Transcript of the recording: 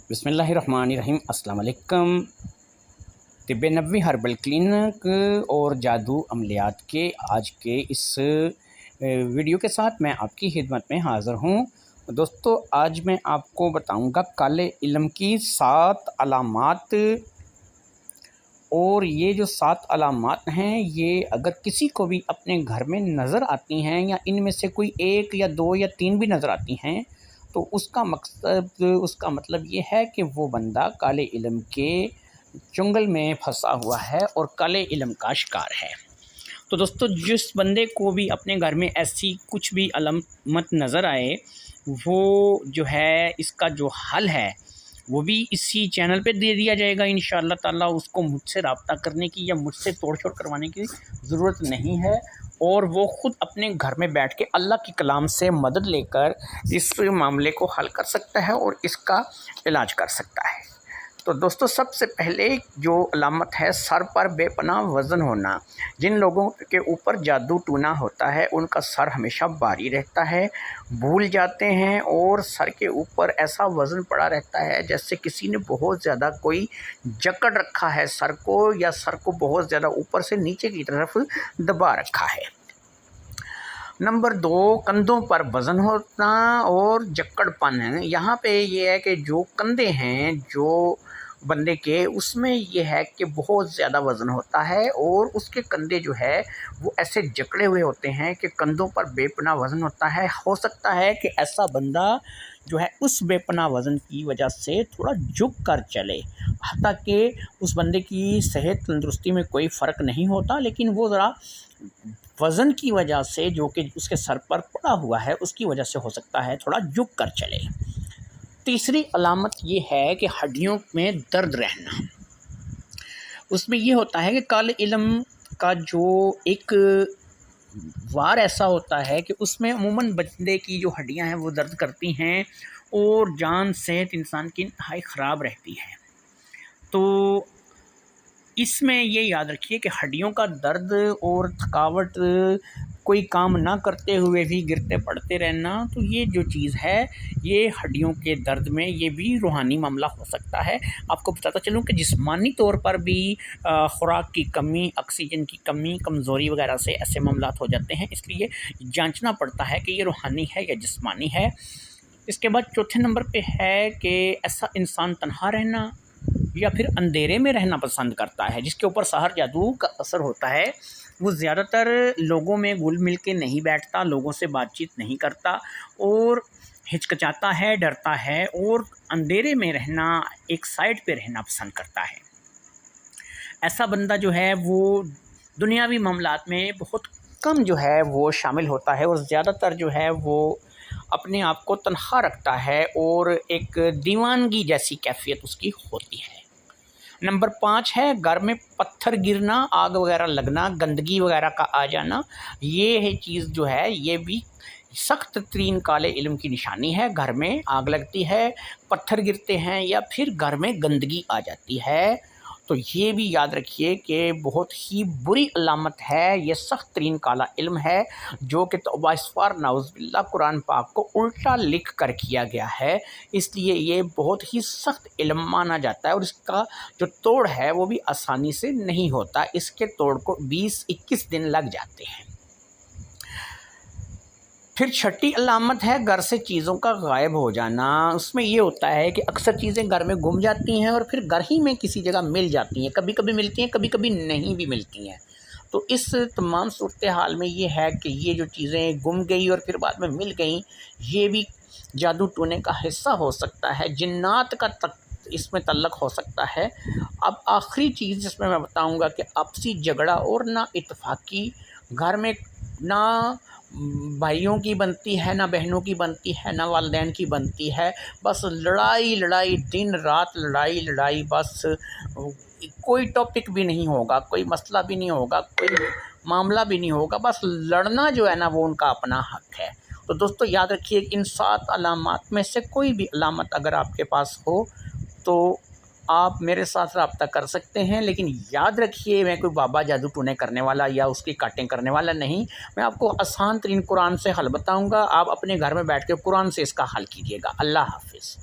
بسم اللہ الرحمن الرحیم۔ السلام علیکم۔ طب نبوی ہربل کلینک اور جادو عملیات کے آج کے اس ویڈیو کے ساتھ میں آپ کی خدمت میں حاضر ہوں۔ دوستو، آج میں آپ کو بتاؤں گا کالے علم کی 7 علامات، اور یہ جو 7 علامات ہیں یہ اگر کسی کو بھی اپنے گھر میں نظر آتی ہیں یا ان میں سے کوئی 1 یا 2 یا 3 بھی نظر آتی ہیں تو اس کا مطلب یہ ہے کہ وہ بندہ کالے علم کے چنگل میں پھنسا ہوا ہے اور کالے علم کا شکار ہے۔ تو دوستو، جس بندے کو بھی اپنے گھر میں ایسی کچھ بھی علامت نظر آئے، وہ جو ہے اس کا جو حل ہے وہ بھی اسی چینل پہ دے دیا جائے گا انشاءاللہ تعالیٰ۔ اس کو مجھ سے رابطہ کرنے کی یا مجھ سے توڑ چھوڑ کروانے کی ضرورت نہیں ہے، اور وہ خود اپنے گھر میں بیٹھ کے اللہ کی کلام سے مدد لے کر اس معاملے کو حل کر سکتا ہے اور اس کا علاج کر سکتا ہے۔ تو دوستو، سب سے پہلے جو علامت ہے سر پر بے پناہ وزن ہونا۔ جن لوگوں کے اوپر جادو ٹونا ہوتا ہے ان کا سر ہمیشہ بھاری رہتا ہے، بھول جاتے ہیں، اور سر کے اوپر ایسا وزن پڑا رہتا ہے جیسے کسی نے بہت زیادہ کوئی جکڑ رکھا ہے سر کو، یا سر کو بہت زیادہ اوپر سے نیچے کی طرف دبا رکھا ہے۔ نمبر 2، کندھوں پر وزن ہونا اور جکڑ پن ہے۔ یہاں پہ یہ ہے کہ جو کندھے ہیں جو بندے کے، اس میں یہ ہے کہ بہت زیادہ وزن ہوتا ہے، اور اس کے کندھے جو ہے وہ ایسے جکڑے ہوئے ہوتے ہیں کہ کندھوں پر بے پناہ وزن ہوتا ہے۔ ہو سکتا ہے کہ ایسا بندہ جو ہے اس بے پناہ وزن کی وجہ سے تھوڑا جھک کر چلے، حتیٰ کہ اس بندے کی صحت تندرستی میں کوئی فرق نہیں ہوتا، لیکن وہ ذرا وزن کی وجہ سے جو کہ اس کے سر پر پڑا ہوا ہے اس کی وجہ سے ہو سکتا ہے تھوڑا جھک کر چلے۔ تیسری علامت یہ ہے کہ ہڈیوں میں درد رہنا۔ اس میں یہ ہوتا ہے کہ کالے علم کا جو ایک وار ایسا ہوتا ہے کہ اس میں عموماً بندے کی جو ہڈیاں ہیں وہ درد کرتی ہیں، اور جان صحت انسان کی انتہائی خراب رہتی ہے۔ تو اس میں یہ یاد رکھیے کہ ہڈیوں کا درد اور تھکاوٹ، کوئی کام نہ کرتے ہوئے بھی گرتے پڑتے رہنا، تو یہ جو چیز ہے یہ ہڈیوں کے درد میں یہ بھی روحانی معاملہ ہو سکتا ہے۔ آپ کو بتاتا چلوں کہ جسمانی طور پر بھی خوراک کی کمی، آکسیجن کی کمی، کمزوری وغیرہ سے ایسے معاملات ہو جاتے ہیں، اس لیے جانچنا پڑتا ہے کہ یہ روحانی ہے یا جسمانی ہے۔ اس کے بعد چوتھے نمبر پہ ہے کہ ایسا انسان تنہا رہنا یا پھر اندھیرے میں رہنا پسند کرتا ہے، جس کے اوپر سحر جادو کا اثر ہوتا ہے۔ وہ زیادہ تر لوگوں میں گل مل کے نہیں بیٹھتا، لوگوں سے بات چیت نہیں کرتا، اور ہچکچاتا ہے، ڈرتا ہے، اور اندھیرے میں رہنا، ایک سائڈ پہ رہنا پسند کرتا ہے۔ ایسا بندہ جو ہے وہ دنیاوی معاملات میں بہت کم جو ہے وہ شامل ہوتا ہے، اور زیادہ تر جو ہے وہ اپنے آپ کو تنہا رکھتا ہے، اور ایک دیوانگی جیسی کیفیت اس کی ہوتی ہے۔ نمبر 5 ہے گھر میں پتھر گرنا، آگ وغیرہ لگنا، گندگی وغیرہ کا آ جانا۔ یہ چیز جو ہے یہ بھی سخت ترین کالے علم کی نشانی ہے۔ گھر میں آگ لگتی ہے، پتھر گرتے ہیں، یا پھر گھر میں گندگی آ جاتی ہے، تو یہ بھی یاد رکھیے کہ بہت ہی بری علامت ہے، یہ سخت ترین کالا علم ہے، جو کہ توبہ استغفار نعوذ باللہ قرآن پاک کو الٹا لکھ کر کیا گیا ہے۔ اس لیے یہ بہت ہی سخت علم مانا جاتا ہے، اور اس کا جو توڑ ہے وہ بھی آسانی سے نہیں ہوتا، اس کے توڑ کو 20-21 دن لگ جاتے ہیں۔ پھر چھٹی علامت ہے گھر سے چیزوں کا غائب ہو جانا۔ اس میں یہ ہوتا ہے کہ اکثر چیزیں گھر میں گم جاتی ہیں، اور پھر گھر ہی میں کسی جگہ مل جاتی ہیں، کبھی کبھی ملتی ہیں، کبھی کبھی نہیں بھی ملتی ہیں۔ تو اس تمام صورتحال میں یہ ہے کہ یہ جو چیزیں گم گئی اور پھر بعد میں مل گئیں، یہ بھی جادو ٹونے کا حصہ ہو سکتا ہے، جنات کا اس میں تعلق ہو سکتا ہے۔ اب آخری چیز جس میں بتاؤں گا کہ آپسی جھگڑا اور نہ اتفاقی، گھر میں نہ بھائیوں کی بنتی ہے، نہ بہنوں کی بنتی ہے، نہ والدین کی بنتی ہے، بس لڑائی لڑائی، دن رات لڑائی لڑائی، بس کوئی ٹاپک بھی نہیں ہوگا، کوئی مسئلہ بھی نہیں ہوگا، کوئی معاملہ بھی نہیں ہوگا، بس لڑنا جو ہے نا وہ ان کا اپنا حق ہے۔ تو دوستو یاد رکھیے کہ ان 7 علامات میں سے کوئی بھی علامت اگر آپ کے پاس ہو تو آپ میرے ساتھ رابطہ کر سکتے ہیں، لیکن یاد رکھیے میں کوئی بابا جادو ٹونے کرنے والا یا اس کی کاٹیں کرنے والا نہیں۔ میں آپ کو آسان ترین قرآن سے حل بتاؤں گا، آپ اپنے گھر میں بیٹھ کے قرآن سے اس کا حل کیجیے گا۔ اللہ حافظ۔